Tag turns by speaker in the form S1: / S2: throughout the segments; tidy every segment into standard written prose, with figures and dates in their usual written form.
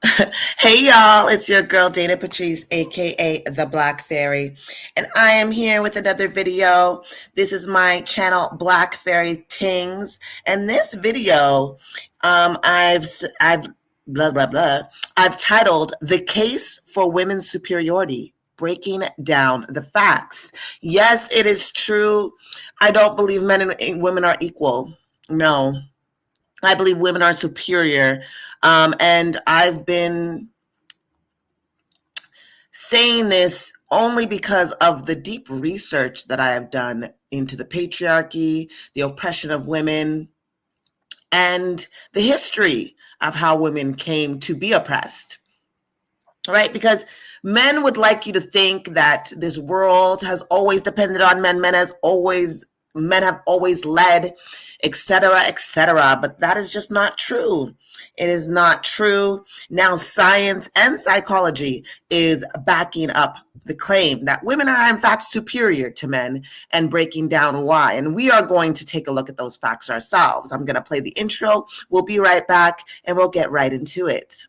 S1: Hey y'all, it's your girl Dayna Patreace, aka the Black Fairy, and I am here with another video. This is my channel Black Fairy Tings, and this video, I've blah blah blah. I've titled "The Case for Women's Superiority." Breaking down the facts. Yes, it is true. I don't believe men and women are equal. No, I believe women are superior. And I've been saying this only because of the deep research that I have done into the patriarchy, the oppression of women, and the history of how women came to be oppressed. Right? Because men would like you to think that this world has always depended on men. Men have always led, etc., etc. But that is just not true. It is not true. Now, science and psychology is backing up the claim that women are in fact superior to men and breaking down why. And we are going to take a look at those facts ourselves. I'm going to play the intro. We'll be right back and we'll get right into it.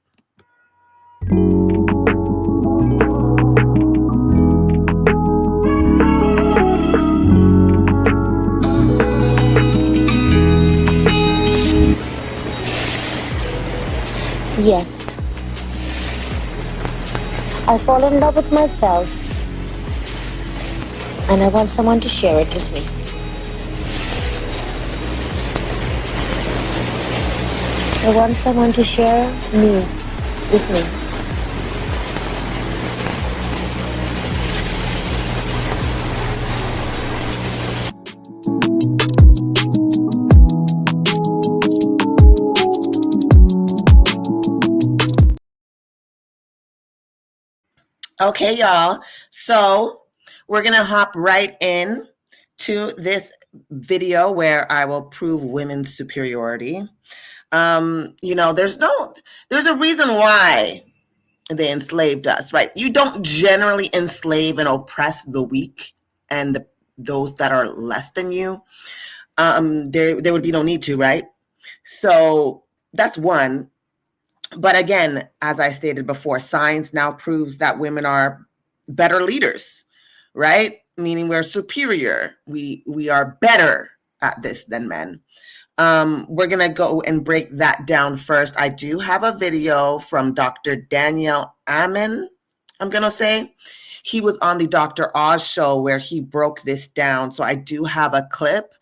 S2: Yes. I fall in love with myself, and I want someone to share it with me. I want someone to share me with me.
S1: Okay, y'all. So we're going to hop right in to this video where I will prove women's superiority. There's a reason why they enslaved us, right? You don't generally enslave and oppress the weak and those that are less than you. There would be no need to, right? So that's one. But again, as I stated before, science now proves that women are better leaders, right? Meaning we're superior. We are better at this than men. We're going to go and break that down first. I do have a video from Dr. Daniel Amen, I'm going to say. He was on the Dr. Oz show where he broke this down. So I do have a clip.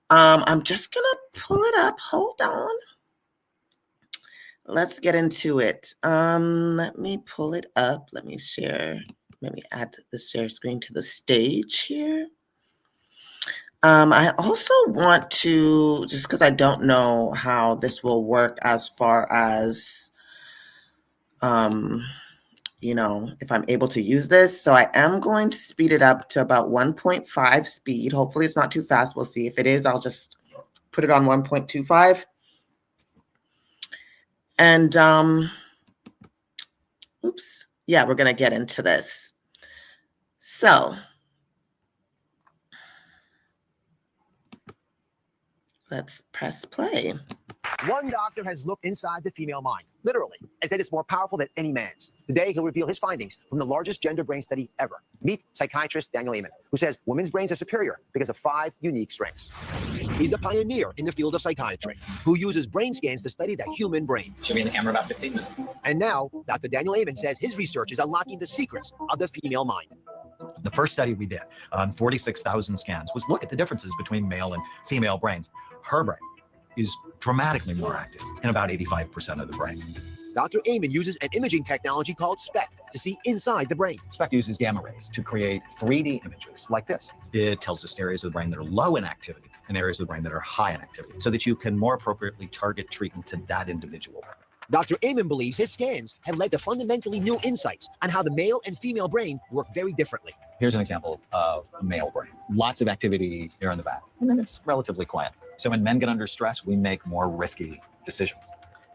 S1: I'm just going to pull it up. Hold on. Let's get into it. Let me pull it up. Let me share. Let me add the share screen to the stage here. I also want to, just because I don't know how this will work as far as, if I'm able to use this. So I am going to speed it up to about 1.5 speed. Hopefully it's not too fast. We'll see. If it is, I'll just put it on 1.25. And, we're going to get into this. So let's press play.
S3: One doctor has looked inside the female mind, literally, and said it's more powerful than any man's. Today, he'll reveal his findings from the largest gender brain study ever. Meet psychiatrist Daniel Amen, who says women's brains are superior because of 5 unique strengths. He's a pioneer in the field of psychiatry who uses brain scans to study the human brain.
S4: Show me in the camera about 15 minutes.
S3: And now, Dr. Daniel Amen says his research is unlocking the secrets of the female mind.
S5: The first study we did on 46,000 scans was look at the differences between male and female brains. Her brain is dramatically more active in about 85% of the brain.
S3: Dr. Amen uses an imaging technology called SPECT to see inside the brain.
S5: SPECT uses gamma rays to create 3D images like this. It tells us areas of the brain that are low in activity and areas of the brain that are high in activity so that you can more appropriately target treatment to that individual.
S3: Dr. Amen believes his scans have led to fundamentally new insights on how the male and female brain work very differently.
S5: Here's an example of a male brain. Lots of activity here in the back, and then it's relatively quiet. So when men get under stress, we make more risky decisions.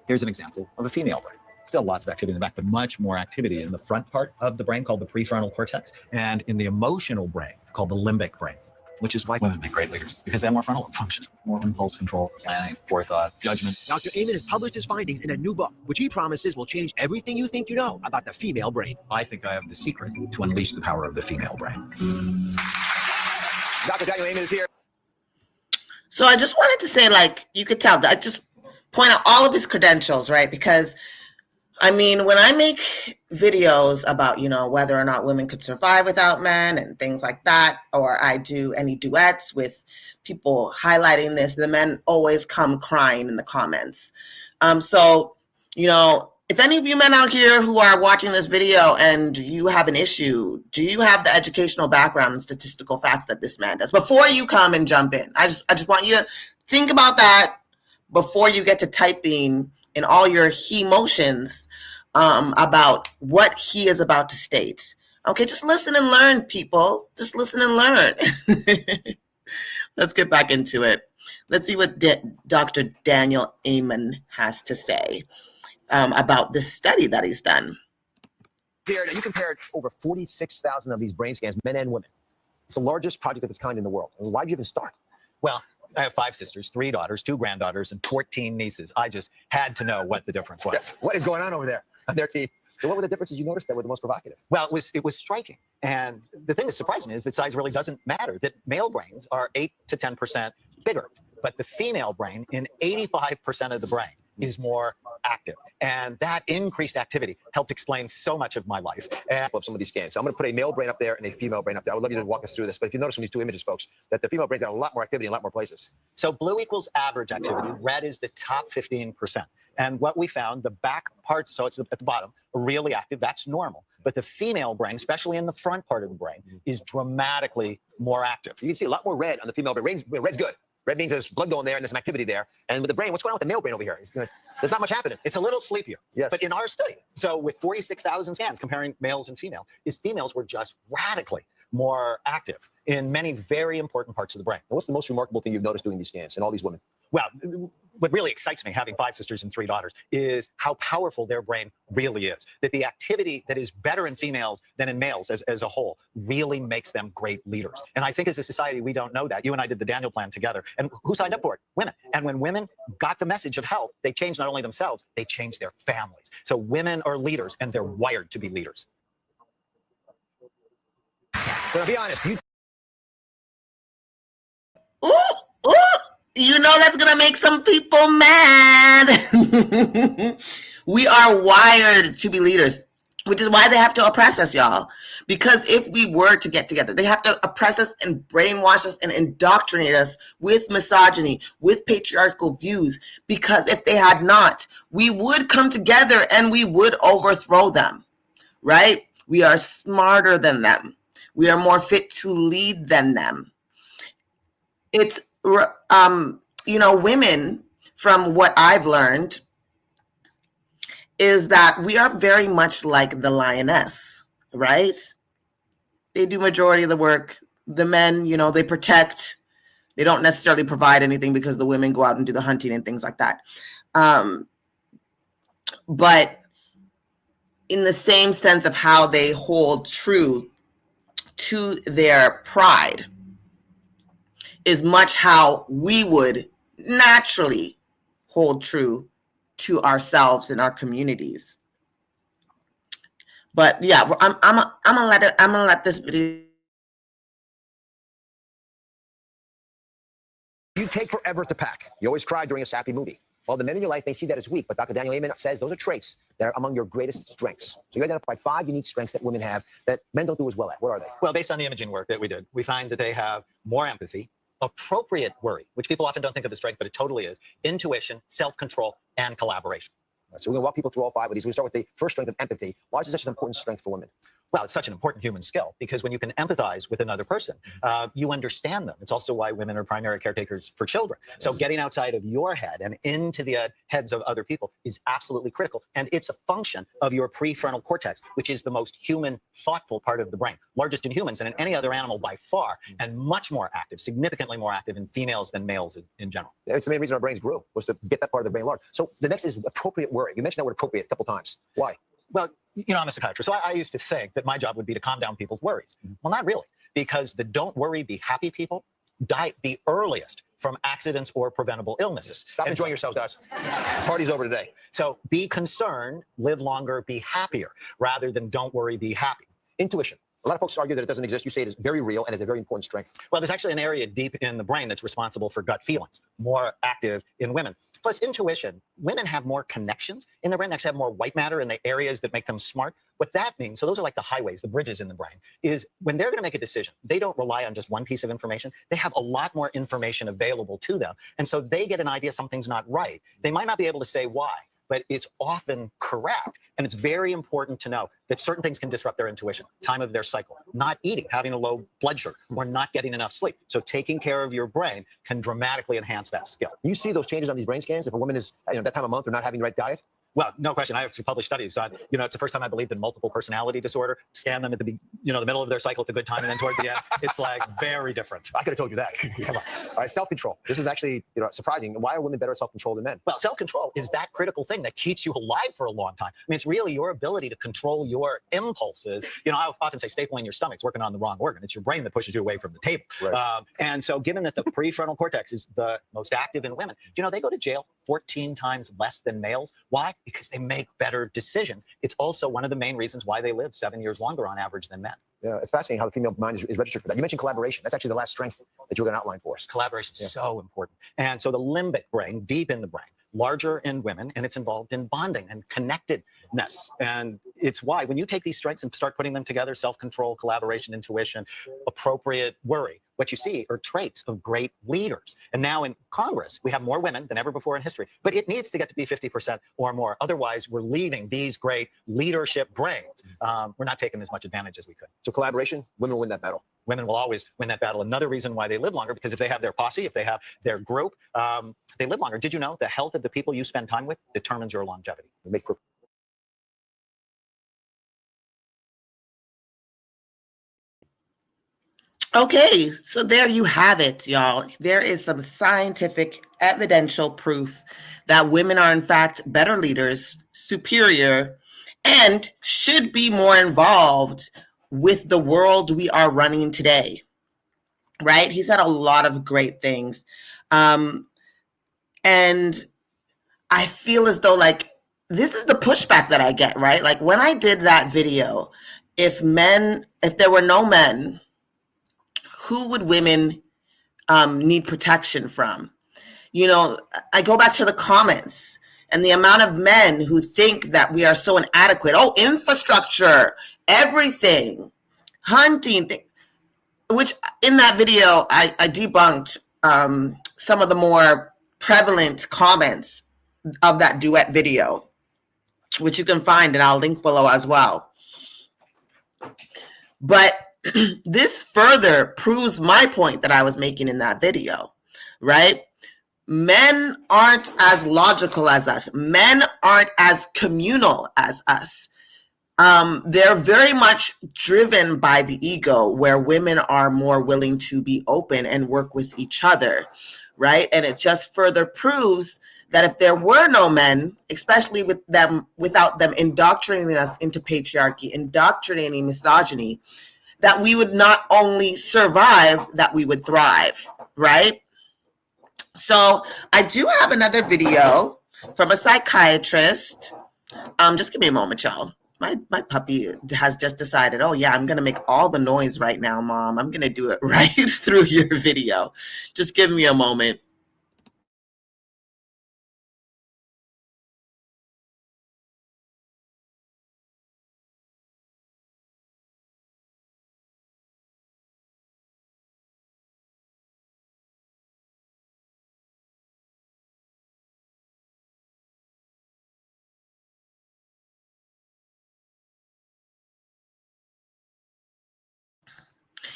S5: Here's an example of a female brain. Still lots of activity in the back, but much more activity in the front part of the brain called the prefrontal cortex and in the emotional brain called the limbic brain. which is why women make great leaders, because they have more frontal lobe function, more impulse control, planning, forethought, judgment.
S3: Dr. Amen has published his findings in a new book, which he promises will change everything you think you know about the female brain.
S5: I think I have the secret to unleash the power of the female brain.
S3: Dr. Daniel Amen is here.
S1: So I just wanted to say, like, you could tell that I just point out all of his credentials, right? Because I mean, when I make videos about, you know, whether or not women could survive without men and things like that, or I do any duets with people highlighting this, the men always come crying in the comments. So, you know, if any of you men out here who are watching this video and you have an issue, do you have the educational background and statistical facts that this man does? Before you come and jump in, I just want you to think about that before you get to typing in all your emotions about what he is about to state. Okay, just listen and learn, people. Just listen and learn. Let's get back into it. Let's see what Dr. Daniel Amen has to say about this study that he's done.
S3: Here, you compared over 46,000 of these brain scans, men and women. It's the largest project of its kind in the world. Why did you even start?
S5: Well, I have 5 sisters, 3 daughters, 2 granddaughters, and 14 nieces. I just had to know what the difference was.
S3: Yes. What is going on over there on their team? So what were the differences you noticed that were the most provocative?
S5: Well, it was striking. And the thing that surprised me is that size really doesn't matter, that male brains are 8 to 10% bigger. But the female brain, in 85% of the brain, is more active. And that increased activity helped explain so much of my life. And
S3: Some of these scans. So I'm going to put a male brain up there and a female brain up there. I would love you to walk us through this. But if you notice from these 2 images, folks, that the female brain's got a lot more activity in a lot more places.
S5: So blue equals average activity. Red is the top 15%. And what we found, the back parts, so it's at the bottom, are really active. That's normal. But the female brain, especially in the front part of the brain, is dramatically more active.
S3: You can see a lot more red on the female brain. Red's good. Red means there's blood going there and there's some activity there. And with the brain, what's going on with the male brain over here? There's not much happening.
S5: It's a little sleepier.
S3: Yes.
S5: But in our study, so with 46,000 scans comparing males and females, females were just radically more active in many very important parts of the brain.
S3: And what's the most remarkable thing you've noticed doing these scans and all these women?
S5: Well, what really excites me, having 5 sisters and 3 daughters, is how powerful their brain really is. That the activity that is better in females than in males as a whole really makes them great leaders. And I think as a society, we don't know that. You and I did the Daniel Plan together. And who signed up for it? Women. And when women got the message of health, they changed not only themselves, they changed their families. So women are leaders, and they're wired to be leaders.
S3: But I'll be honest,
S1: You know that's going to make some people mad. We are wired to be leaders, which is why they have to oppress us, y'all. Because if we were to get together, they have to oppress us and brainwash us and indoctrinate us with misogyny, with patriarchal views. Because if they had not, we would come together and we would overthrow them, right? We are smarter than them. We are more fit to lead than them. It's you know, women, from what I've learned, is that we are very much like the lioness, right? They do majority of the work. The men, you know, they protect. They don't necessarily provide anything because the women go out and do the hunting and things like that. But in the same sense of how they hold true to their pride, is much how we would naturally hold true to ourselves and our communities. But yeah, I'm gonna let this video.
S3: you take forever to pack. You always cry during a sappy movie. Well, the men in your life may see that as weak, but Dr. Daniel Amen says those are traits that are among your greatest strengths. So you identified 5 unique strengths that women have that men don't do as well at. What are they?
S5: Well, based on the imaging work that we did, we find that they have more empathy, appropriate worry, which people often don't think of as strength, but it totally is, intuition, self-control, and collaboration.
S3: All right, so we're going to walk people through all 5 of these. We're going to start with the first strength of empathy. Why is this such an important strength for women?
S5: Well, it's such an important human skill because when you can empathize with another person, you understand them. It's also why women are primary caretakers for children. So getting outside of your head and into the heads of other people is absolutely critical. And it's a function of your prefrontal cortex, which is the most human, thoughtful part of the brain, largest in humans and in any other animal by far, and much more active, significantly more active in females than males in general.
S3: It's the main reason our brains grew, was to get that part of the brain large. So the next is appropriate worry. You mentioned that word appropriate a couple times. Why?
S5: Well, you know, I'm a psychiatrist, so I used to think that my job would be to calm down people's worries. Well, not really. because the don't worry, be happy people die the earliest from accidents or preventable illnesses.
S3: Stop enjoying yourselves, guys. Party's over today.
S5: So be concerned, live longer, be happier, rather than don't worry, be happy.
S3: Intuition. A lot of folks argue that it doesn't exist. You say it is very real and is a very important strength.
S5: Well, there's actually an area deep in the brain that's responsible for gut feelings, more active in women. Plus, intuition, women have more connections in the brain. They actually have more white matter in the areas that make them smart. What that means, so those are like the highways, the bridges in the brain, is when they're going to make a decision, they don't rely on just one piece of information. They have a lot more information available to them. And so they get an idea something's not right. They might not be able to say why, but it's often correct. And it's very important to know that certain things can disrupt their intuition, time of their cycle, not eating, having a low blood sugar, or not getting enough sleep. So taking care of your brain can dramatically enhance that skill.
S3: You see those changes on these brain scans if a woman is, that time of month or not having the right diet?
S5: Well, no question. I have published studies on, it's the first time I believed in multiple personality disorder. Scan them at the middle of their cycle at the good time, and then towards the end, it's like very different.
S3: I could have told you that. Come on. All right, self-control. This is actually, surprising. Why are women better at self-control than men?
S5: Well, self-control is that critical thing that keeps you alive for a long time. I mean, it's really your ability to control your impulses. I often say stapling your stomach's working on the wrong organ. It's your brain that pushes you away from the table.
S3: Right.
S5: And so given that the prefrontal cortex is the most active in women, they go to jail 14 times less than males. Why? Because they make better decisions. It's also one of the main reasons why they live 7 years longer on average than men.
S3: Yeah, it's fascinating how the female mind is registered for that. You mentioned collaboration. That's actually the last strength that you were going to outline for us.
S5: Collaboration is so important. And so the limbic brain, deep in the brain, larger in women, and it's involved in bonding and connectedness. And it's why when you take these strengths and start putting them together, self-control, collaboration, intuition, appropriate worry, what you see are traits of great leaders. And now in Congress, we have more women than ever before in history, but it needs to get to be 50% or more. Otherwise, we're leaving these great leadership brains. We're not taking as much advantage as we could.
S3: So collaboration, women will win that battle.
S5: Women will always win that battle. Another reason why they live longer, because if they have their posse, if they have their group, they live longer. Did you know the health of the people you spend time with determines your longevity?
S1: Okay, so there you have it, y'all. There is some scientific evidential proof that women are in fact better leaders, superior, and should be more involved with the world we are running today, right? He said a lot of great things. And I feel as though this is the pushback that I get, right? Like when I did that video, if there were no men, who would women need protection from? I go back to the comments and the amount of men who think that we are so inadequate. Oh, infrastructure, everything, hunting, which in that video, I debunked some of the more prevalent comments of that duet video, which you can find and I'll link below as well. But this further proves my point that I was making in that video, right? Men aren't as logical as us. Men aren't as communal as us. They're very much driven by the ego, where women are more willing to be open and work with each other, right? And it just further proves that if there were no men, especially without them indoctrinating us into patriarchy, indoctrinating misogyny, that we would not only survive, that we would thrive, right? So I do have another video from a psychiatrist. Just give me a moment, y'all. My puppy has just decided, oh yeah, I'm gonna make all the noise right now, Mom. I'm gonna do it right through your video. Just give me a moment.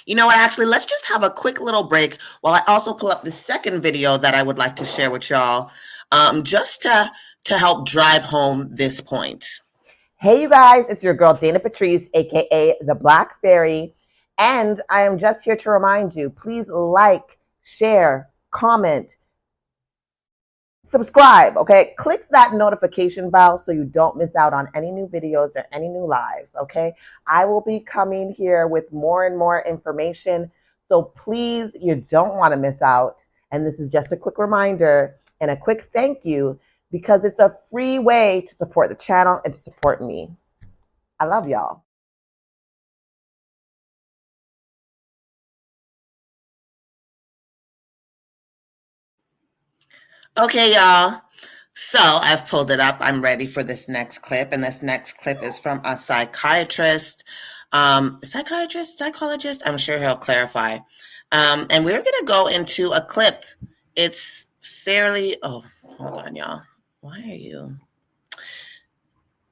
S1: You know what, actually, let's just have a quick little break while I also pull up the second video that I would like to share with y'all, just to help drive home this point.
S4: Hey, you guys, it's your girl, Dayna Patreace, aka the Black Fairy. And I am just here to remind you, please like, share, comment, subscribe, okay? Click that notification bell so you don't miss out on any new videos or any new lives, okay? I will be coming here with more and more information, so please, you don't want to miss out. And this is just a quick reminder and a quick thank you, because it's a free way to support the channel and to support me. I love y'all.
S1: Okay, y'all. So I've pulled it up. I'm ready for this next clip. And this next clip is from a psychiatrist, psychologist. I'm sure he'll clarify. And we're going to go into a clip. It's fairly, oh, hold on, y'all. Why are you?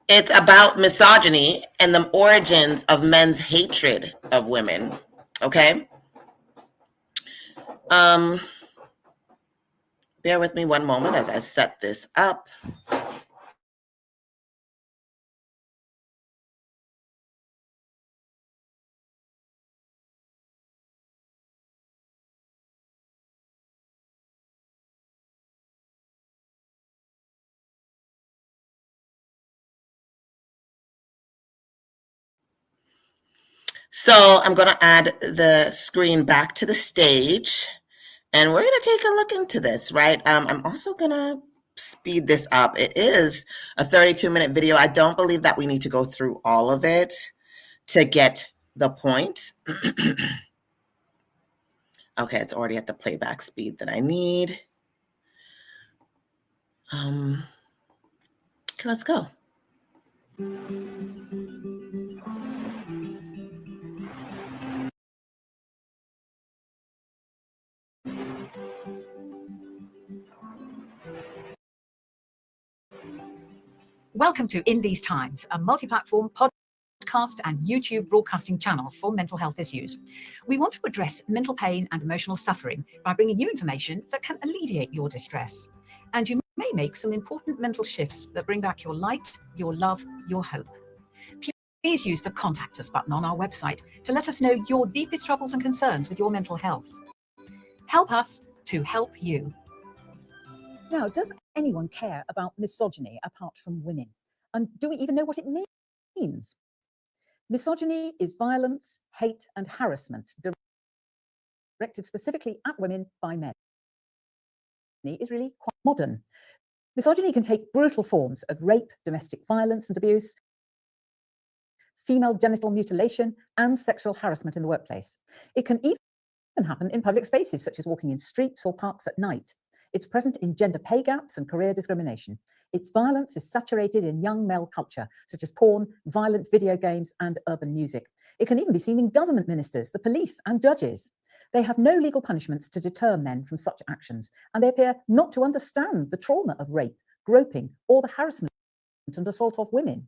S1: It's about misogyny and the origins of men's hatred of women. Okay? Bear with me one moment as I set this up. So I'm going to add the screen back to the stage, and we're going to take a look into this, right? I'm also going to speed this up. It is a 32-minute video. I don't believe that we need to go through all of it to get the point. Okay, it's already at the playback speed that I need. Okay, let's go.
S6: Welcome to In These Times, a multi-platform podcast and YouTube broadcasting channel for mental health issues. We want to address mental pain and emotional suffering by bringing you information that can alleviate your distress. And you may make some important mental shifts that bring back your light, your love, your hope. Please use the Contact Us button on our website to let us know your deepest troubles and concerns with your mental health. Help us to help you.
S7: Now, does anyone care about misogyny apart from women? And do we even know what it means? Misogyny is violence, hate, and harassment directed specifically at women by men. It is really quite modern. Misogyny can take brutal forms of rape, domestic violence and abuse, female genital mutilation, and sexual harassment in the workplace. It can even happen in public spaces, such as walking in streets or parks at night. It's present in gender pay gaps and career discrimination. Its violence is saturated in young male culture, such as porn, violent video games, and urban music. It can even be seen in government ministers, the police, and judges. They have no legal punishments to deter men from such actions, and they appear not to understand the trauma of rape, groping, or the harassment and assault of women.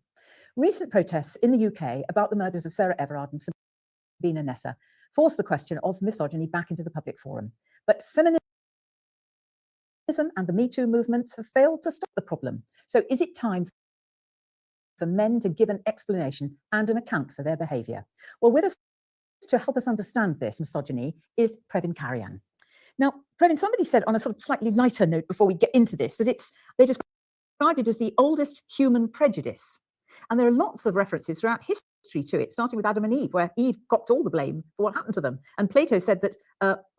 S7: Recent protests in the UK about the murders of Sarah Everard and Sabina Nessa forced the question of misogyny back into the public forum. But feminism and the Me Too movements have failed to stop the problem. So is it time for men to give an explanation and an account for their behaviour? Well, with us to help us understand this misogyny is Previn Karian. Now, Previn, somebody said on a sort of slightly lighter note before we get into this that they described it as the oldest human prejudice. And there are lots of references throughout history to it, starting with Adam and Eve, where Eve got all the blame for what happened to them. And Plato said that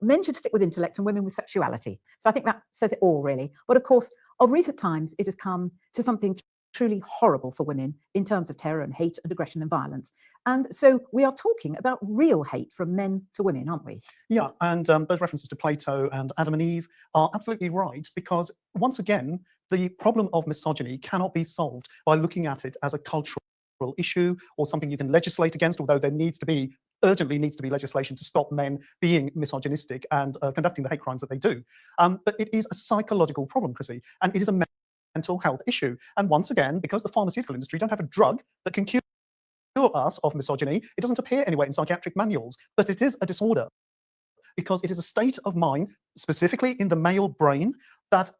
S7: men should stick with intellect and women with sexuality. So I think that says it all, really. But of course, of recent times, it has come to something truly horrible for women in terms of terror and hate and aggression and violence. And so we are talking about real hate from men to women, aren't we?
S8: Yeah, and those references to Plato and Adam and Eve are absolutely right, because once again, the problem of misogyny cannot be solved by looking at it as a cultural issue or something you can legislate against, although there urgently needs to be legislation to stop men being misogynistic and conducting the hate crimes that they do. But it is a psychological problem, Chrissy, and it is a mental health issue. And once again, because the pharmaceutical industry don't have a drug that can cure us of misogyny, it doesn't appear anywhere in psychiatric manuals, but it is a disorder because it is a state of mind, specifically in the male brain, that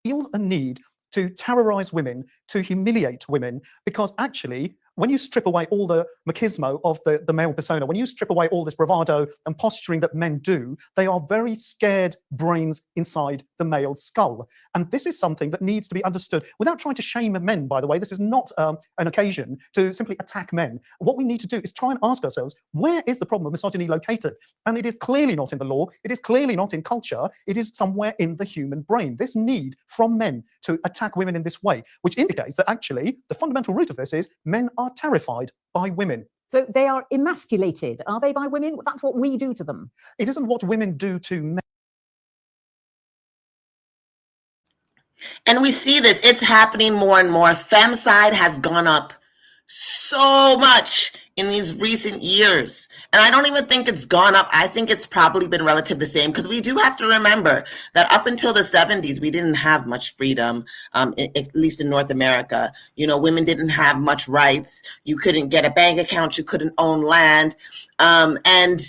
S8: feels a need to terrorize women, to humiliate women, because actually when you strip away all the machismo of the male persona, when you strip away all this bravado and posturing that men do, they are very scared brains inside the male skull. And this is something that needs to be understood without trying to shame men, by the way. This is not an occasion to simply attack men. What we need to do is try and ask ourselves, where is the problem of misogyny located? And it is clearly not in the law. It is clearly not in culture. It is somewhere in the human brain. This need from men to attack women in this way, which indicates that actually the fundamental root of this is men are terrified by women.
S7: So they are emasculated, are they, by women? That's what we do to them.
S8: It isn't what women do to men.
S1: And we see this, it's happening more and more. Femicide has gone up so much in these recent years. And I don't even think it's gone up. I think it's probably been relative the same, because we do have to remember that up until the 70s, we didn't have much freedom, at least in North America. You know, women didn't have much rights. You couldn't get a bank account. You couldn't own land. And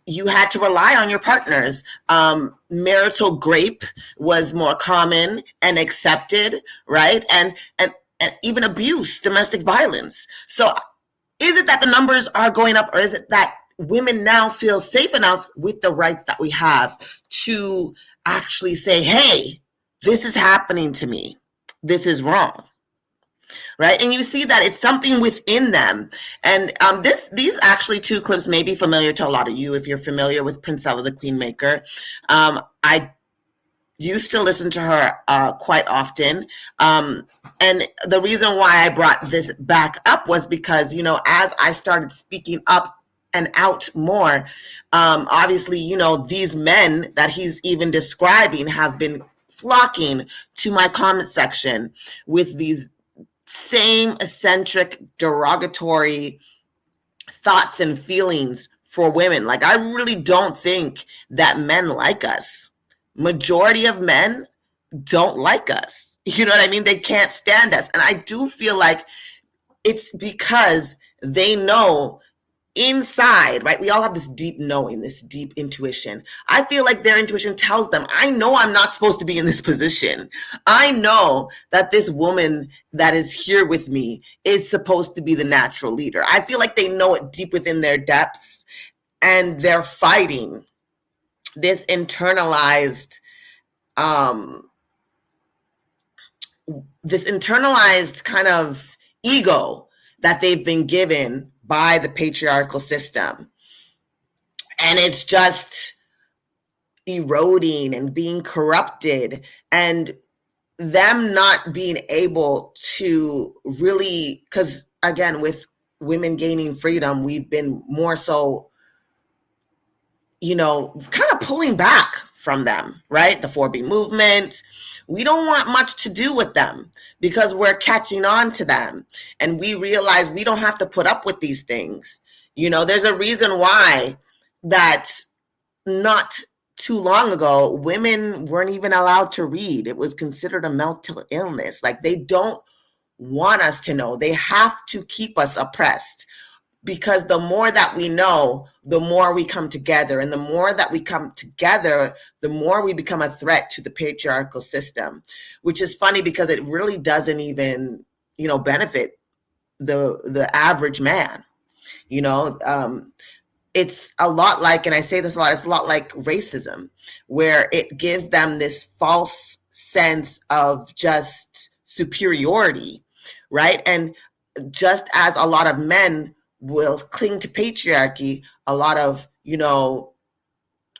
S1: you had to rely on your partners. Marital rape was more common and accepted, right? And even abuse, domestic violence. So is it that the numbers are going up, or is it that women now feel safe enough with the rights that we have to actually say, hey, this is happening to me. This is wrong, right? And you see that it's something within them. And these actually two clips may be familiar to a lot of you if you're familiar with Princella the Queenmaker. I used to listen to her quite often. And the reason why I brought this back up was because, you know, as I started speaking up and out more, obviously, you know, these men that he's even describing have been flocking to my comment section with these same eccentric, derogatory thoughts and feelings for women. Like, I really don't think that men like us. Majority of men don't like us. You know what I mean? They can't stand us. And I do feel like it's because they know inside, right? We all have this deep knowing, this deep intuition. I feel like their intuition tells them, I know I'm not supposed to be in this position. I know that this woman that is here with me is supposed to be the natural leader. I feel like they know it deep within their depths, and they're fighting this internalized kind of ego that they've been given by the patriarchal system. And it's just eroding and being corrupted, and them not being able to really, because again, with women gaining freedom, we've been more so, you know, kind of pulling back from them, right? The 4B movement. We don't want much to do with them because we're catching on to them. And we realize we don't have to put up with these things. You know, there's a reason why that not too long ago, women weren't even allowed to read. It was considered a mental illness. Like, they don't want us to know. They have to keep us oppressed. Because the more that we know, the more we come together. And the more that we come together, the more we become a threat to the patriarchal system, which is funny because it really doesn't even, you know, benefit the average man. You know, it's a lot like, and I say this a lot, it's a lot like racism, where it gives them this false sense of just superiority, right? And just as a lot of men will cling to patriarchy, a lot of, you know,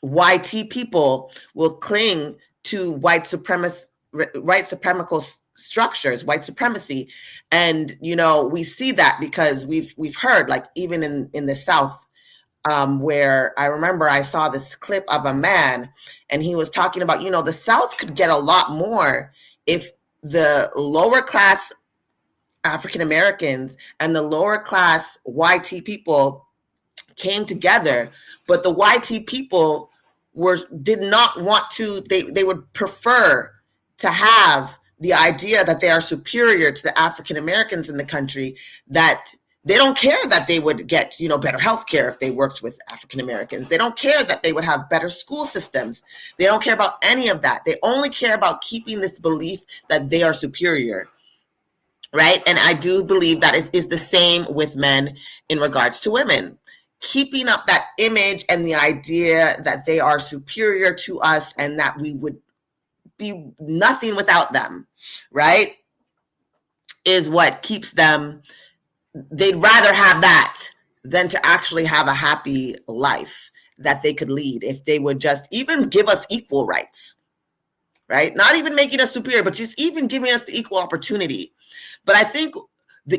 S1: YT people will cling to white supremacical structures, white supremacy. And, you know, we see that because we've heard, like, even in the South, where I remember I saw this clip of a man, and he was talking about, you know, the South could get a lot more if the lower class African Americans and the lower class YT people came together, but the YT people did not want to, they would prefer to have the idea that they are superior to the African Americans in the country, that they don't care that they would get, you know, better healthcare if they worked with African Americans. They don't care that they would have better school systems. They don't care about any of that. They only care about keeping this belief that they are superior. right? And I do believe that it is the same with men in regards to women. Keeping up that image and the idea that they are superior to us and that we would be nothing without them, right, is what keeps them. They'd rather have that than to actually have a happy life that they could lead if they would just even give us equal rights, right? Not even making us superior, but just even giving us the equal opportunity. But I think the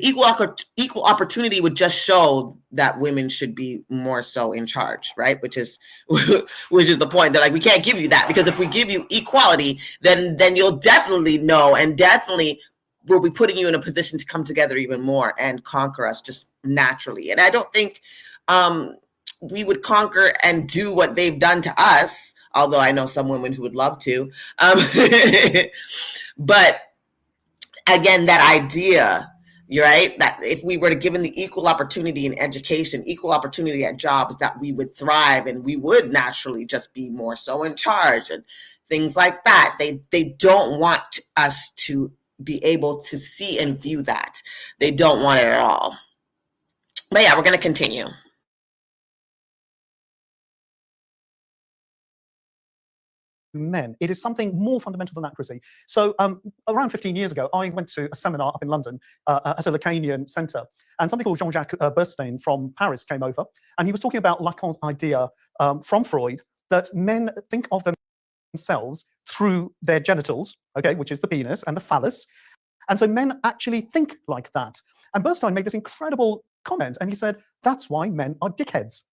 S1: equal opportunity would just show that women should be more so in charge, right? Which is the point. That like, we can't give you that, because if we give you equality, then you'll definitely know, and definitely we'll be putting you in a position to come together even more and conquer us just naturally. And I don't think we would conquer and do what they've done to us, although I know some women who would love to. But again, that idea, you're right, that if we were to given the equal opportunity in education, equal opportunity at jobs, that we would thrive and we would naturally just be more so in charge and things like that. They don't want us to be able to see and view that. They don't want it at all. But yeah, we're going to continue.
S8: Men. It is something more fundamental than that, Chrissy. So around 15 years ago, I went to a seminar up in London at a Lacanian centre, and somebody called Jean-Jacques Bernstein from Paris came over, and he was talking about Lacan's idea from Freud that men think of themselves through their genitals, okay, which is the penis and the phallus, and so men actually think like that. And Bernstein made this incredible comment, and he said, that's why men are dickheads.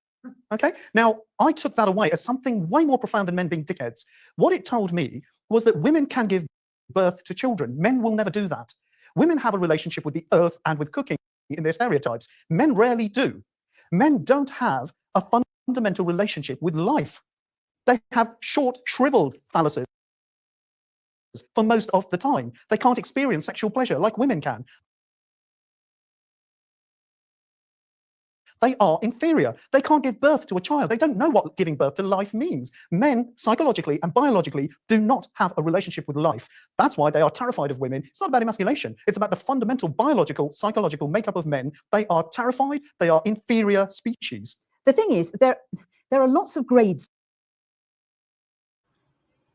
S8: Okay, now I took that away as something way more profound than men being dickheads. What it told me was that women can give birth to children. Men will never do that. Women have a relationship with the earth and with cooking in their stereotypes. Men rarely do. Men don't have a fundamental relationship with life. They have short, shriveled phalluses for most of the time. They can't experience sexual pleasure like women can. They are inferior. They can't give birth to a child. They don't know what giving birth to life means. Men, psychologically and biologically, do not have a relationship with life. That's why they are terrified of women. It's not about emasculation. It's about the fundamental biological, psychological makeup of men. They are terrified. They are inferior species.
S7: The thing is, there are lots of grades.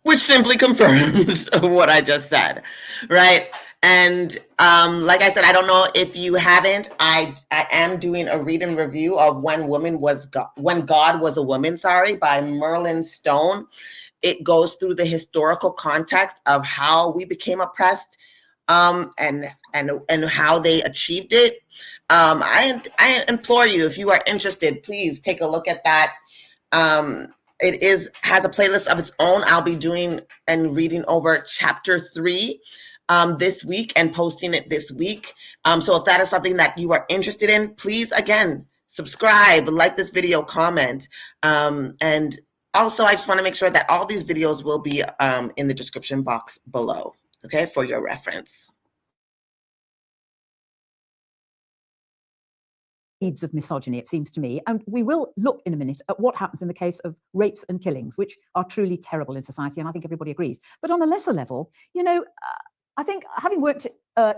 S1: Which simply confirms what I just said, right? And like I said, I don't know if you haven't, I am doing a read and review of When God Was a Woman, by Merlin Stone. It goes through the historical context of how we became oppressed and how they achieved it. I implore you, if you are interested, please take a look at that. It has a playlist of its own. I'll be doing and reading over chapter 3 this week and posting it this week. So if that is something that you are interested in, please, again, subscribe, like this video, comment. And also, I just want to make sure that all these videos will be in the description box below, okay, for your reference.
S7: Of misogyny, it seems to me, and we will look in a minute at what happens in the case of rapes and killings, which are truly terrible in society, and I think everybody agrees. But on a lesser level, I think, having worked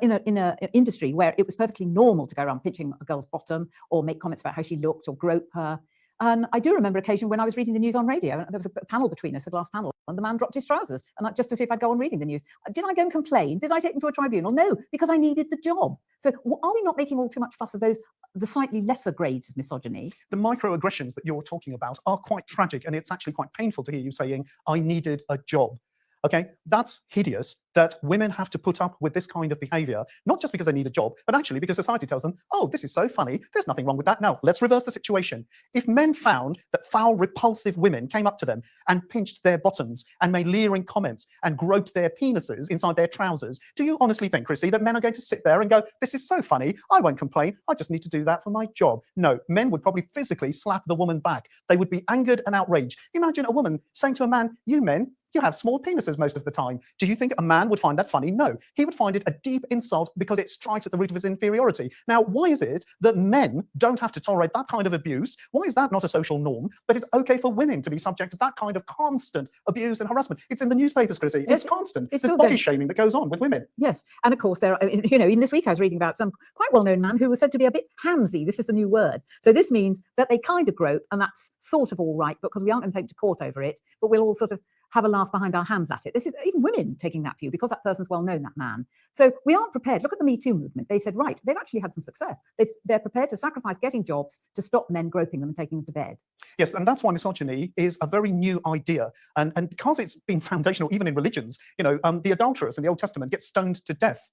S7: in an industry where it was perfectly normal to go around pinching a girl's bottom or make comments about how she looked or grope her, and I do remember occasion when I was reading the news on radio, and there was a panel between us, a glass panel, and the man dropped his trousers, and just to see if I'd go on reading the news. Did I go and complain? Did I take them to a tribunal? No, because I needed the job. So are we not making all too much fuss of the slightly lesser grades of misogyny?
S8: The microaggressions that you're talking about are quite tragic, and it's actually quite painful to hear you saying, I needed a job. Okay, that's hideous that women have to put up with this kind of behavior, not just because they need a job, but actually because society tells them, oh, this is so funny, there's nothing wrong with that. Now, let's reverse the situation. If men found that foul, repulsive women came up to them and pinched their bottoms and made leering comments and groped their penises inside their trousers, do you honestly think, Chrissy, that men are going to sit there and go, this is so funny, I won't complain, I just need to do that for my job? No, men would probably physically slap the woman back. They would be angered and outraged. Imagine a woman saying to a man, you men, you have small penises most of the time. Do you think a man would find that funny? No. He would find it a deep insult because it strikes at the root of his inferiority. Now, why is it that men don't have to tolerate that kind of abuse? Why is that not a social norm? But it's okay for women to be subject to that kind of constant abuse and harassment. It's in the newspapers, Chrissy. It's constant.
S7: It's
S8: There's body shaming that goes on with women.
S7: Yes, and of course there are, in this week I was reading about some quite well-known man who was said to be a bit handsy. This is the new word. So this means that they kind of grope, and that's sort of all right because we aren't going to take to court over it, but we'll all sort of have a laugh behind our hands at it. This is even women taking that view because that person's well known, that man. So we aren't prepared. Look at the Me Too movement. They said, right, they've actually had some success. They're prepared to sacrifice getting jobs to stop men groping them and taking them to bed.
S8: Yes, and that's why misogyny is a very new idea. And because it's been foundational even in religions, the adulteress in the Old Testament gets stoned to death.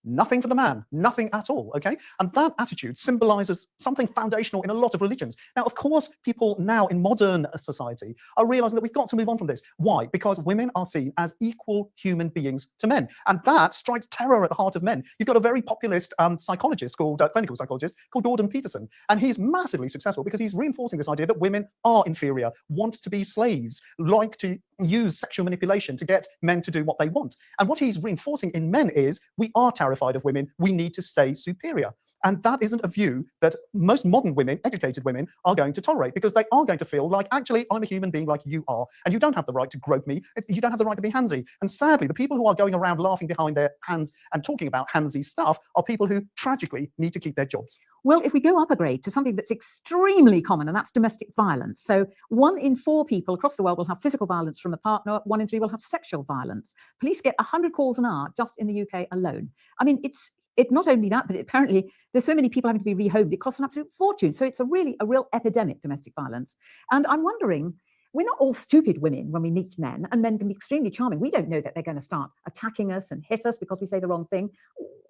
S8: Nothing for the man, nothing at all, okay? And that attitude symbolizes something foundational in a lot of religions. Now, of course, people now in modern society are realizing that we've got to move on from this. Why? Because women are seen as equal human beings to men. And that strikes terror at the heart of men. You've got a very populist psychologist called, clinical psychologist called Gordon Peterson. And he's massively successful because he's reinforcing this idea that women are inferior, want to be slaves, like to use sexual manipulation to get men to do what they want. And what he's reinforcing in men is we are terrified of women, we need to stay superior. And that isn't a view that most modern women, educated women, are going to tolerate because they are going to feel like, actually, I'm a human being like you are, and you don't have the right to grope me, you don't have the right to be handsy. And sadly, the people who are going around laughing behind their hands and talking about handsy stuff are people who tragically need to keep their jobs.
S7: Well, if we go up a grade to something that's extremely common, and that's domestic violence. So 1 in 4 people across the world will have physical violence from a partner, 1 in 3 will have sexual violence. Police get 100 calls an hour just in the UK alone. I mean, it's not only that, but apparently there's so many people having to be rehomed, it costs an absolute fortune. So it's a real epidemic, domestic violence. And I'm wondering, we're not all stupid women when we meet men, and men can be extremely charming. We don't know that they're going to start attacking us and hit us because we say the wrong thing.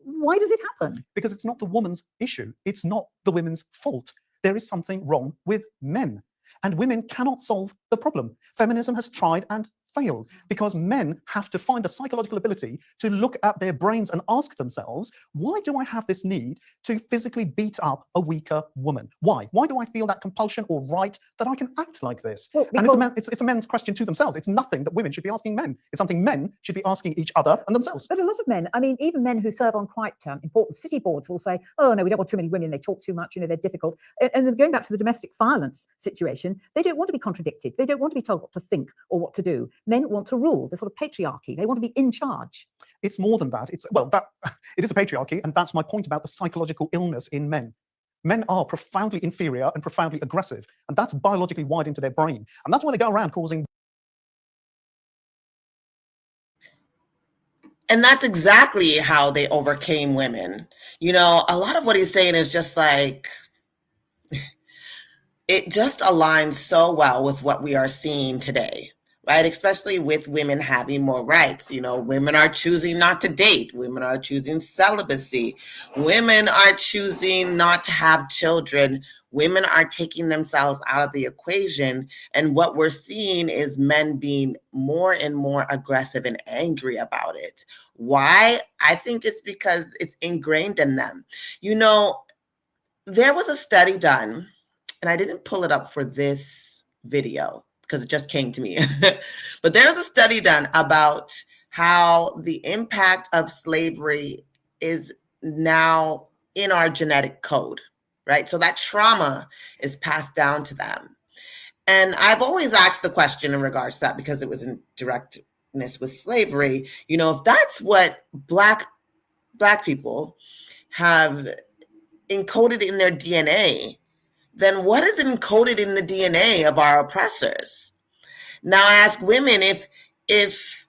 S7: Why does it happen?
S8: Because it's not the woman's issue. It's not the women's fault. There is something wrong with men. And women cannot solve the problem. Feminism has tried and failed because men have to find a psychological ability to look at their brains and ask themselves, why do I have this need to physically beat up a weaker woman? Why? Why do I feel that compulsion or right that I can act like this?
S7: Well,
S8: and it's a men's question to themselves. It's nothing that women should be asking men. It's something men should be asking each other and themselves.
S7: But a lot of men, I mean, even men who serve on quite important city boards will say, oh, no, we don't want too many women. They talk too much. They're difficult. And then going back to the domestic violence situation, they don't want to be contradicted. They don't want to be told what to think or what to do. Men want to rule, the sort of patriarchy. They want to be in charge.
S8: It's more than that. It is a patriarchy, and that's my point about the psychological illness in men. Men are profoundly inferior and profoundly aggressive, and that's biologically wired into their brain. And that's why they go around causing...
S1: And that's exactly how they overcame women. A lot of what he's saying is just like, it just aligns so well with what we are seeing today. Right, especially with women having more rights. Women are choosing not to date. Women are choosing celibacy. Women are choosing not to have children. Women are taking themselves out of the equation. And what we're seeing is men being more and more aggressive and angry about it. Why? I think it's because it's ingrained in them. There was a study done, and I didn't pull it up for this video, because it just came to me. But there's a study done about how the impact of slavery is now in our genetic code, right? So that trauma is passed down to them. And I've always asked the question in regards to that because it was in directness with slavery. If that's what Black people have encoded in their DNA, then what is encoded in the DNA of our oppressors? Now I ask women if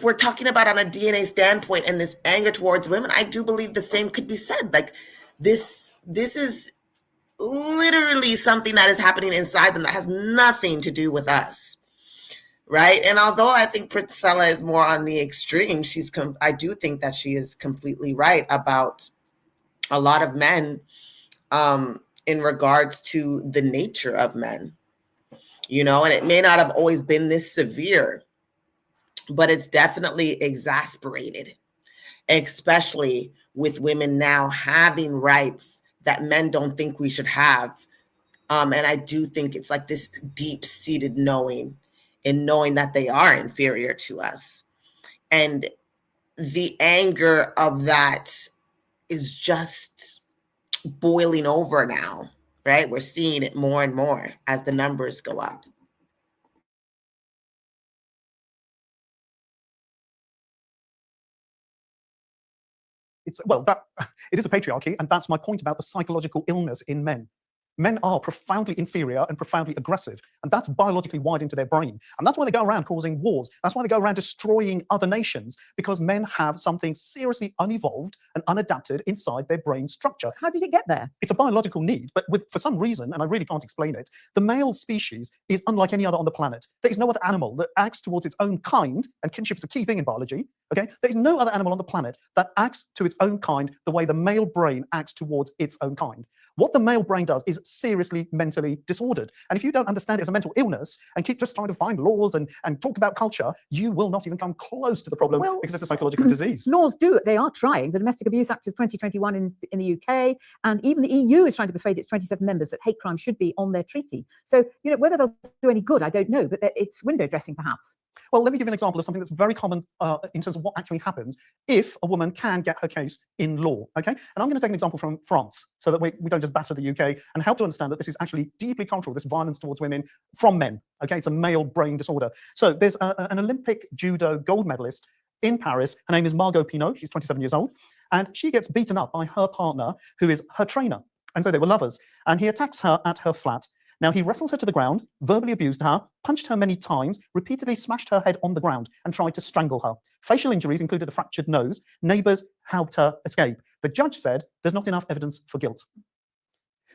S1: we're talking about on a DNA standpoint and this anger towards women, I do believe the same could be said. Like this is literally something that is happening inside them that has nothing to do with us, right? And although I think Priscilla is more on the extreme, I do think that she is completely right about a lot of men. In regards to the nature of men, and it may not have always been this severe, but it's definitely exasperated, especially with women now having rights that men don't think we should have. And I do think it's like this deep-seated knowing in knowing that they are inferior to us. And the anger of that is just boiling over now, right? We're seeing it more and more as the numbers go up.
S8: It is a patriarchy, and that's my point about the psychological illness in men. Men are profoundly inferior and profoundly aggressive, and that's biologically wired into their brain. And that's why they go around causing wars. That's why they go around destroying other nations, because men have something seriously unevolved and unadapted inside their brain structure.
S7: How did it get there?
S8: It's a biological need, but for some reason, and I really can't explain it, the male species is unlike any other on the planet. There is no other animal that acts towards its own kind, and kinship is a key thing in biology, okay? There is no other animal on the planet that acts to its own kind the way the male brain acts towards its own kind. What the male brain does is seriously mentally disordered. And if you don't understand it as a mental illness and keep just trying to find laws and talk about culture, you will not even come close to the problem, because it's a psychological disease.
S7: Laws they are trying. The Domestic Abuse Act of 2021 in the UK, and even the EU is trying to persuade its 27 members that hate crime should be on their treaty. So, whether they'll do any good, I don't know, but it's window dressing perhaps.
S8: Well, let me give you an example of something that's very common in terms of what actually happens if a woman can get her case in law, okay? And I'm going to take an example from France so that we don't just batter the UK, and help to understand that this is actually deeply cultural, this violence towards women from men, okay? It's a male brain disorder. So there's an Olympic judo gold medalist in Paris. Her name is Margot Pinot. She's 27 years old, and she gets beaten up by her partner, who is her trainer. And so they were lovers, and he attacks her at her flat. Now, he wrestled her to the ground, verbally abused her, punched her many times, repeatedly smashed her head on the ground, and tried to strangle her. Facial injuries included a fractured nose. Neighbors helped her escape. The judge said there's not enough evidence for guilt.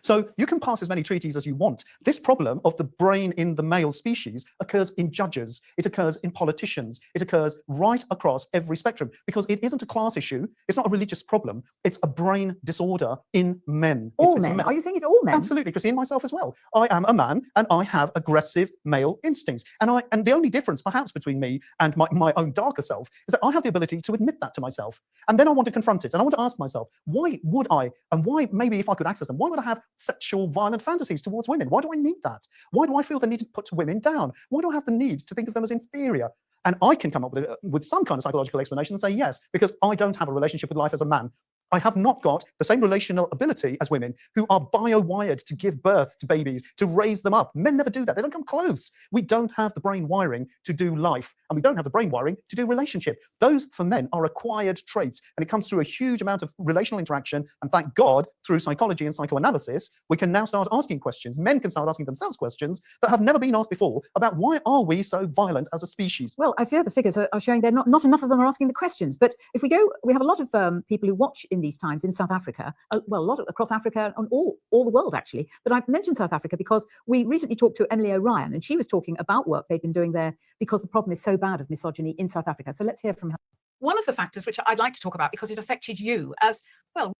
S8: So you can pass as many treaties as you want. This problem of the brain in the male species occurs in judges. It occurs in politicians. It occurs right across every spectrum, because it isn't a class issue. It's not a religious problem. It's a brain disorder in men.
S7: All men? Are you saying it's all men?
S8: Absolutely, Christine, myself as well. I am a man, and I have aggressive male instincts. And the only difference, perhaps, between me and my own darker self is that I have the ability to admit that to myself. And then I want to confront it. And I want to ask myself, why would I, and why, maybe if I could access them, why would I have sexual violent fantasies towards women? Why do I need that? Why do I feel the need to put women down? Why do I have the need to think of them as inferior? And I can come up with some kind of psychological explanation and say yes, because I don't have a relationship with life as a man. I have not got the same relational ability as women, who are bio-wired to give birth to babies, to raise them up. Men never do that. They don't come close. We don't have the brain wiring to do life, and we don't have the brain wiring to do relationship. Those, for men, are acquired traits, and it comes through a huge amount of relational interaction. And thank God, through psychology and psychoanalysis, we can now start asking questions. Men can start asking themselves questions that have never been asked before about why are we so violent as a species?
S7: Well, I fear the figures are showing they're not enough of them are asking the questions. But if we go, we have a lot of people who watch in these times in South Africa, well, a lot across Africa and all the world, actually. But I mentioned South Africa because we recently talked to Emily O'Ryan, and she was talking about work they've been doing there because the problem is so bad of misogyny in South Africa. So let's hear from her.
S6: One of the factors which I'd like to talk about, because it affected you as well.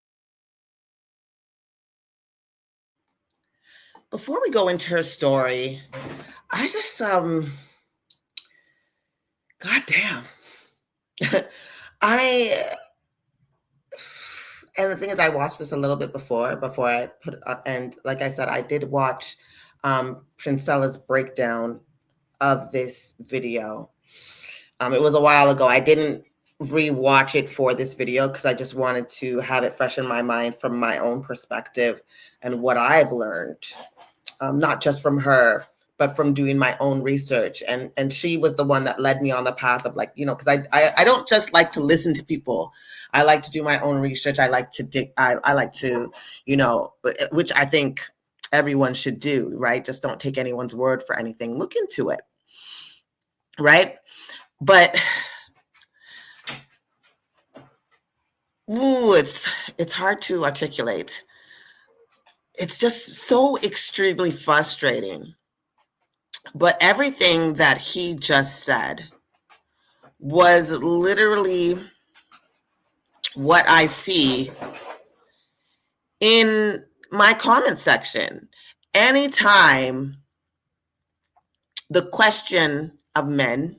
S1: Before we go into her story, I just, God damn. And the thing is, I watched this a little bit before I put it up. And like I said, I did watch Princella's breakdown of this video. It was a while ago. I didn't rewatch it for this video because I just wanted to have it fresh in my mind from my own perspective and what I've learned, not just from her, but from doing my own research. And she was the one that led me on the path of, like, because I don't just like to listen to people. I like to do my own research. I like to dig. I like to, which I think everyone should do, right? Just don't take anyone's word for anything. Look into it, right? But it's hard to articulate. It's just so extremely frustrating. But everything that he just said was literally what I see in my comment section. Anytime the question of men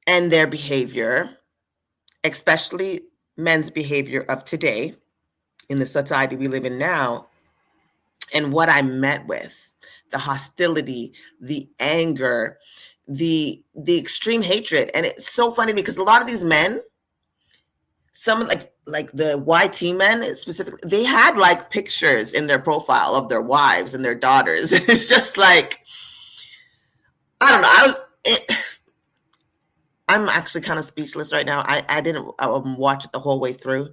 S1: and their behavior, especially men's behavior of today in the society we live in now, and what I met with, the hostility, the anger, the extreme hatred. And it's so funny because a lot of these men, some like the YT men specifically, they had like pictures in their profile of their wives and their daughters. It's just like, I don't know. I'm actually kind of speechless right now. I didn't watch it the whole way through,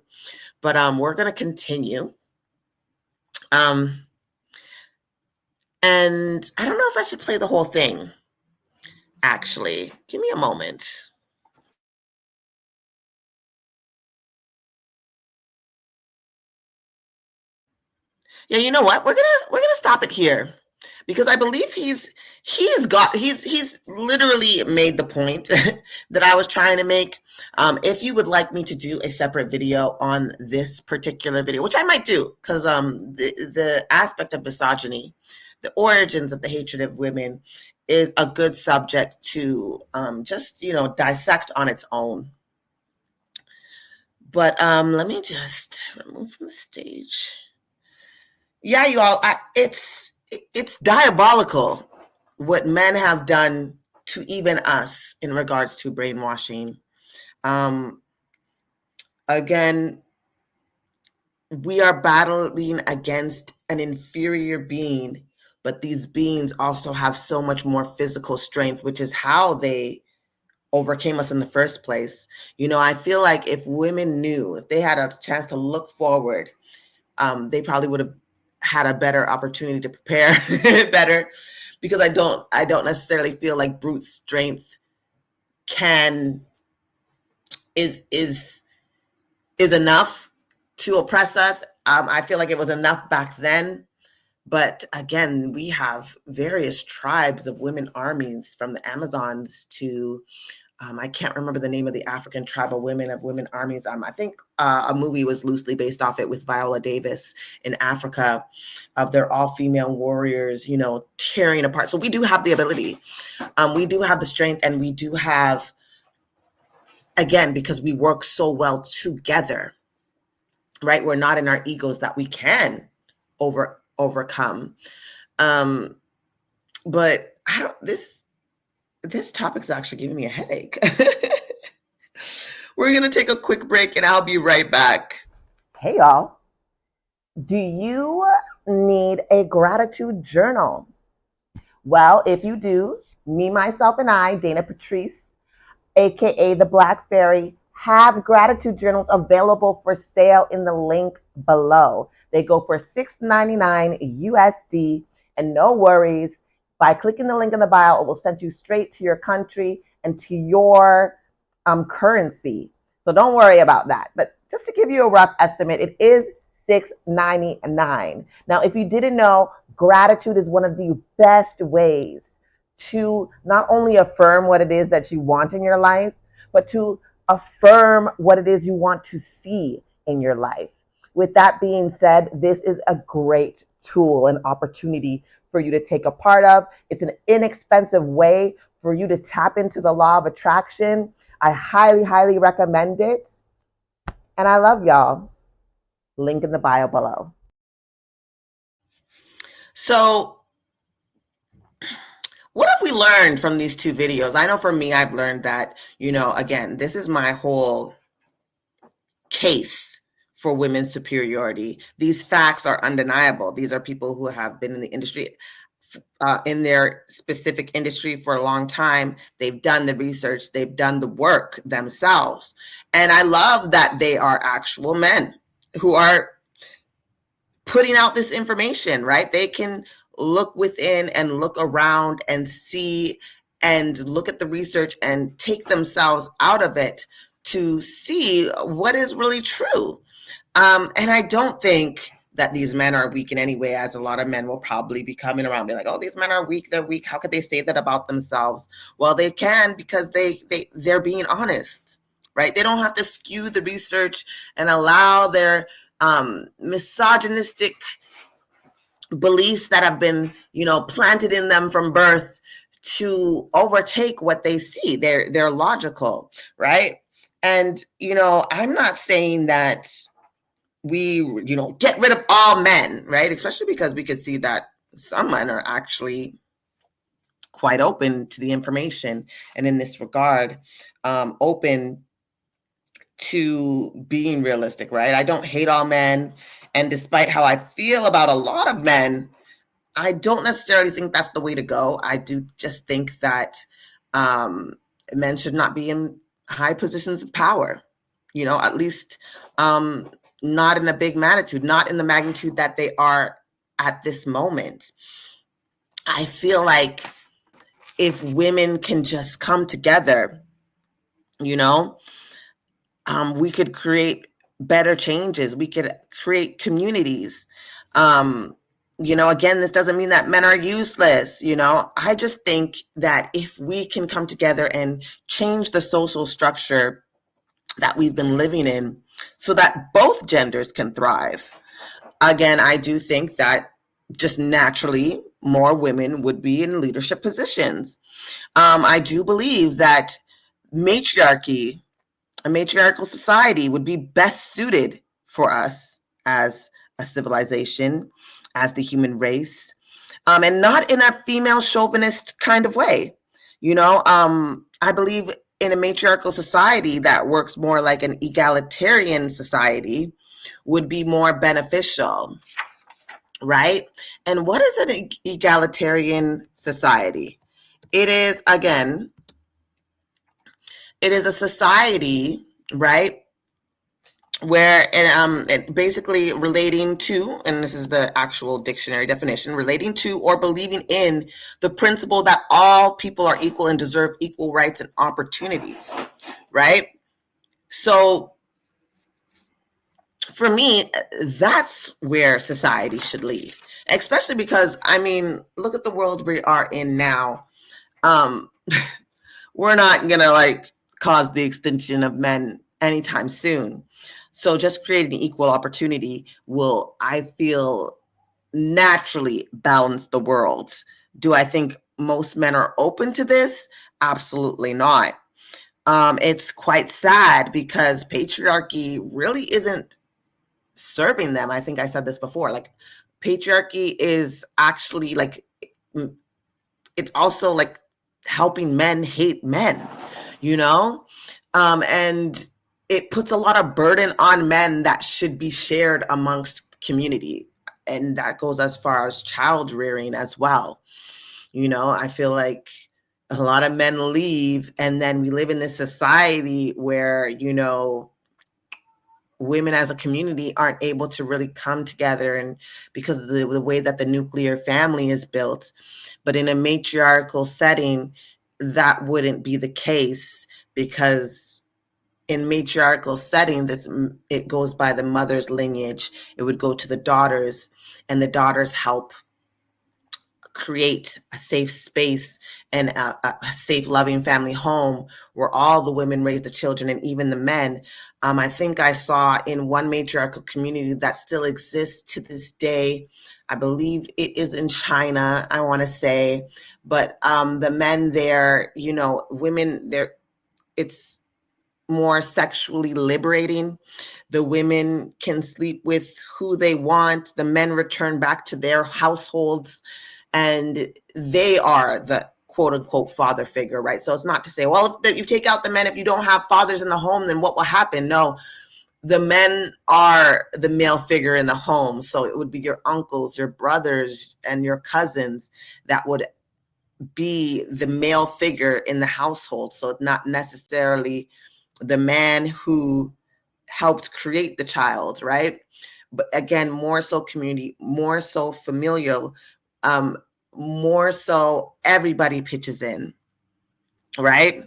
S1: but we're gonna continue. And I don't know if I should play the whole thing. Actually, give me a moment. Yeah, you know what? We're gonna stop it here because I believe he's literally made the point that I was trying to make. If you would like me to do a separate video on this particular video, which I might do, because the aspect of misogyny, the origins of the hatred of women, is a good subject to just dissect on its own. But let me just remove from the stage. Yeah, you all, it's diabolical what men have done to even us in regards to brainwashing. Again, we are battling against an inferior being, but these beings also have so much more physical strength, which is how they overcame us in the first place. I feel like if women knew, if they had a chance to look forward, they probably would have had a better opportunity to prepare better, because I don't necessarily feel like brute strength is enough to oppress us. I feel like it was enough back then, but again, we have various tribes of women armies, from the Amazons to I can't remember the name of the African tribal women armies. I think a movie was loosely based off it with Viola Davis in Africa, of their all-female warriors, tearing apart. So we do have the ability. We do have the strength, and we do have, again, because we work so well together, right? We're not in our egos, that we can overcome. But this topic is actually giving me a headache. We're going to take a quick break and I'll be right back.
S4: Hey, y'all. Do you need a gratitude journal? Well, if you do, me, myself, and I, Dayna Patreace, aka the Black Fairy, have gratitude journals available for sale in the link below. They go for $6.99 USD, and no worries. By clicking the link in the bio, it will send you straight to your country and to your currency. So don't worry about that. But just to give you a rough estimate, it is $6.99. Now, if you didn't know, gratitude is one of the best ways to not only affirm what it is that you want in your life, but to affirm what it is you want to see in your life. With that being said, this is a great tool and opportunity for you to take a part of. It's an inexpensive way for you to tap into the law of attraction. I highly, highly recommend it. And I love y'all. Link in the bio below.
S1: So what have we learned from these two videos? I know for me, I've learned that, again, this is my whole case for women's superiority. These facts are undeniable. These are people who have been in the industry, in their specific industry for a long time. They've done the research, they've done the work themselves. And I love that they are actual men who are putting out this information, right? They can look within and look around and see and look at the research and take themselves out of it to see what is really true. And I don't think that these men are weak in any way, as a lot of men will probably be coming around, be like, oh, these men are weak, they're weak. How could they say that about themselves? Well, they can, because they're being honest, right? They don't have to skew the research and allow their misogynistic beliefs that have been, planted in them from birth to overtake what they see. They're logical, right? And, I'm not saying that we, get rid of all men, right? Especially because we could see that some men are actually quite open to the information, and in this regard, open to being realistic, right? I don't hate all men, and despite how I feel about a lot of men, I don't necessarily think that's the way to go. I do just think that men should not be in high positions of power, at least not in a big magnitude, not in the magnitude that they are at this moment. I feel like if women can just come together, we could create better changes. We could create communities. Again, this doesn't mean that men are useless. I just think that if we can come together and change the social structure that we've been living in so that both genders can thrive, again, I do think that just naturally more women would be in leadership positions. I do believe that matriarchy, a matriarchal society, would be best suited for us as a civilization, as the human race, and not in a female chauvinist kind of way. I believe in a matriarchal society that works more like an egalitarian society would be more beneficial, right? And what is an egalitarian society? It is, again, it is a society, right, where it basically relating to, and this is the actual dictionary definition, relating to or believing in the principle that all people are equal and deserve equal rights and opportunities, right? So for me, that's where society should lead, especially because, look at the world we are in now. We're not gonna cause the extinction of men anytime soon. So just creating equal opportunity will, I feel, naturally balance the world. Do I think most men are open to this? Absolutely not. It's quite sad because patriarchy really isn't serving them. I think I said this before. Patriarchy is actually it's also helping men hate men, and it puts a lot of burden on men that should be shared amongst community. And that goes as far as child rearing as well. I feel like a lot of men leave, and then we live in this society where, women as a community aren't able to really come together, and because of the way that the nuclear family is built. But in a matriarchal setting, that wouldn't be the case, because in matriarchal settings, it goes by the mother's lineage. It would go to the daughters, and the daughters help create a safe space and a safe, loving family home where all the women raise the children and even the men. I think I saw in one matriarchal community that still exists to this day. I believe it is in China, I want to say, but the men there, women there, it's more sexually liberating. The women can sleep with who they want. The men return back to their households, and they are the quote unquote father figure, right? So it's not to say, well, if you take out the men, if you don't have fathers in the home, then what will happen? No, the men are the male figure in the home. So it would be your uncles, your brothers, and your cousins that would be the male figure in the household. So it's not necessarily the man who helped create the child, right? But again, more so community, more so familial, more so everybody pitches in, right?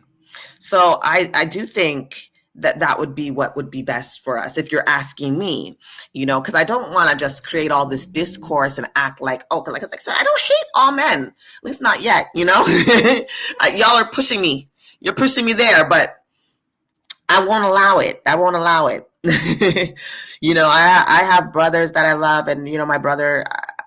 S1: So I do think that would be what would be best for us, if you're asking me, because I don't want to just create all this discourse and act like, oh, like I said, I don't hate all men, at least not yet, y'all are pushing me. You're pushing me there, but I won't allow it. I won't allow it. I have brothers that I love, and, my brother,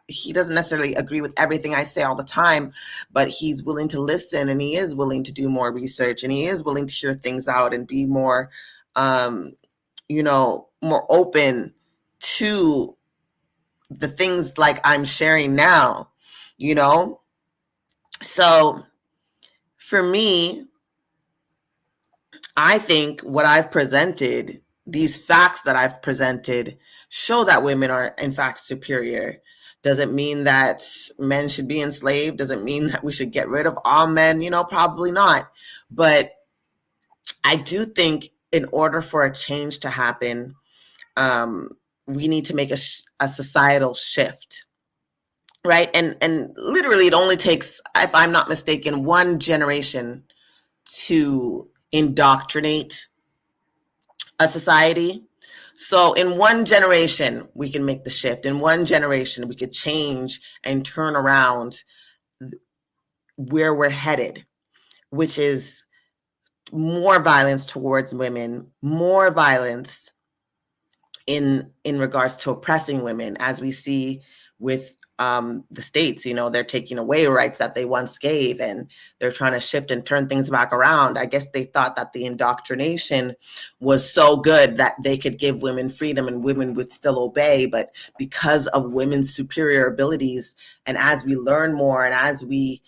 S1: he doesn't necessarily agree with everything I say all the time, but he's willing to listen, and he is willing to do more research, and he is willing to hear things out and be more, more open to the things like I'm sharing now. you know? So for me, I think what I've presented, these facts that I've presented, show that women are in fact superior. Doesn't mean that men should be enslaved. Doesn't mean that we should get rid of all men, you know, probably not. But I do think in order for a change to happen, we need to make a societal shift, right? And literally it only takes, if I'm not mistaken, one generation to indoctrinate a society. So in one generation, we can make the shift. In one generation, we could change and turn around where we're headed, which is more violence towards women, more violence in regards to oppressing women, as we see with the states. You know, they're taking away rights that they once gave, and they're trying to shift and turn things back around. I guess they thought that the indoctrination was so good that they could give women freedom and women would still obey. But because of women's superior abilities, and as we learn more and as we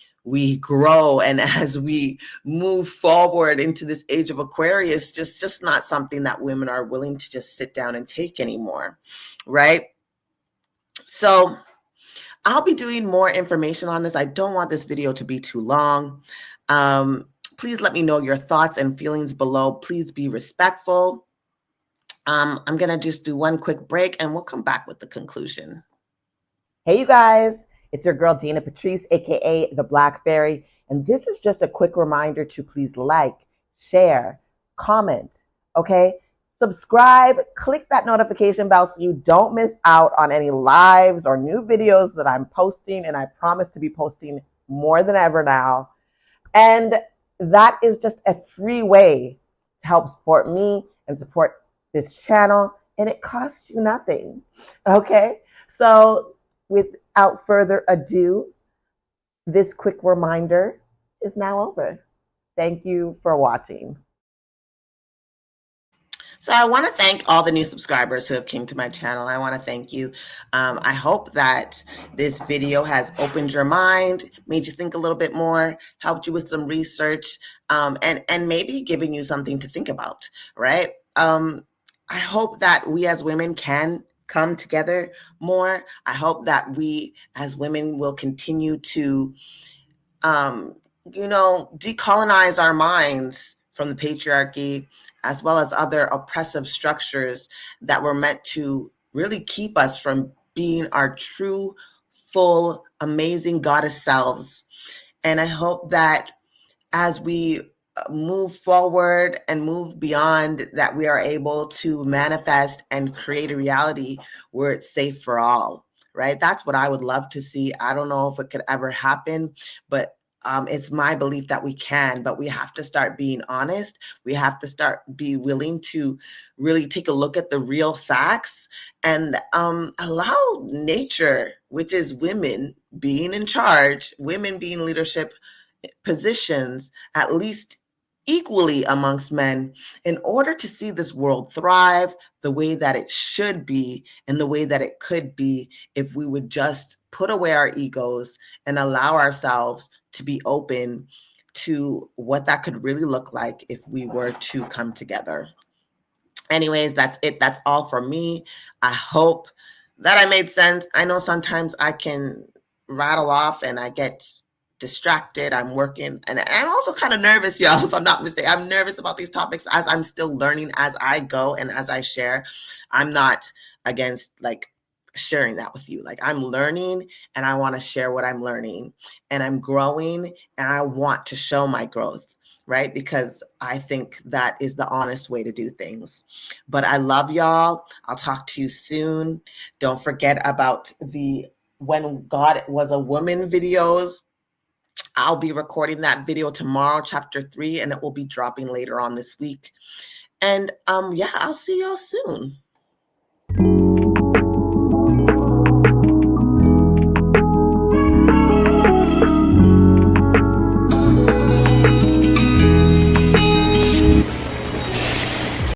S1: grow and as we move forward into this age of Aquarius, just not something that women are willing to just sit down and take anymore, right? So I'll be doing more information on this. I don't want this video to be too long. Please let me know your thoughts and feelings below. Please be respectful. I'm going to just do one quick break and we'll come back with the conclusion.
S4: Hey, you guys, it's your girl, Dayna Patreace, aka the Black Fairy. And this is just a quick reminder to please like, share, comment, okay? Subscribe, click that notification bell so you don't miss out on any lives or new videos that I'm posting. And I promise to be posting more than ever now. And that is just a free way to help support me and support this channel. And it costs you nothing, okay? So without further ado, this quick reminder is now over. Thank you for watching.
S1: So I want to thank all the new subscribers who have came to my channel. I want to thank you. I hope that this video has opened your mind, made you think a little bit more, helped you with some research, and maybe giving you something to think about, right? I hope that we as women can come together more. I hope that we as women will continue to, decolonize our minds from the patriarchy, as well as other oppressive structures that were meant to really keep us from being our true, full, amazing goddess selves. And I hope that as we move forward and move beyond, that we are able to manifest and create a reality where it's safe for all, right? That's what I would love to see. I don't know if it could ever happen, but it's my belief that we can, but we have to start being honest. We have to be willing to really take a look at the real facts and allow nature, which is women being in charge, women being leadership positions, at least equally amongst men, in order to see this world thrive the way that it should be and the way that it could be if we would just put away our egos and allow ourselves to be open to what that could really look like if we were to come together. Anyways, that's it. That's all for me. I hope that I made sense. I know sometimes I can rattle off and I get distracted. I'm working and I'm also kind of nervous, y'all, if I'm not mistaken. I'm nervous about these topics as I'm still learning as I go and as I share. I'm not against like sharing that with you. Like, I'm learning and I want to share what I'm learning, and I'm growing and I want to show my growth, right? Because I think that is the honest way to do things. But I love y'all. I'll talk to you soon. Don't forget about the When God Was a Woman videos. I'll be recording that video tomorrow, chapter 3, and it will be dropping later on this week. And yeah, I'll see y'all soon.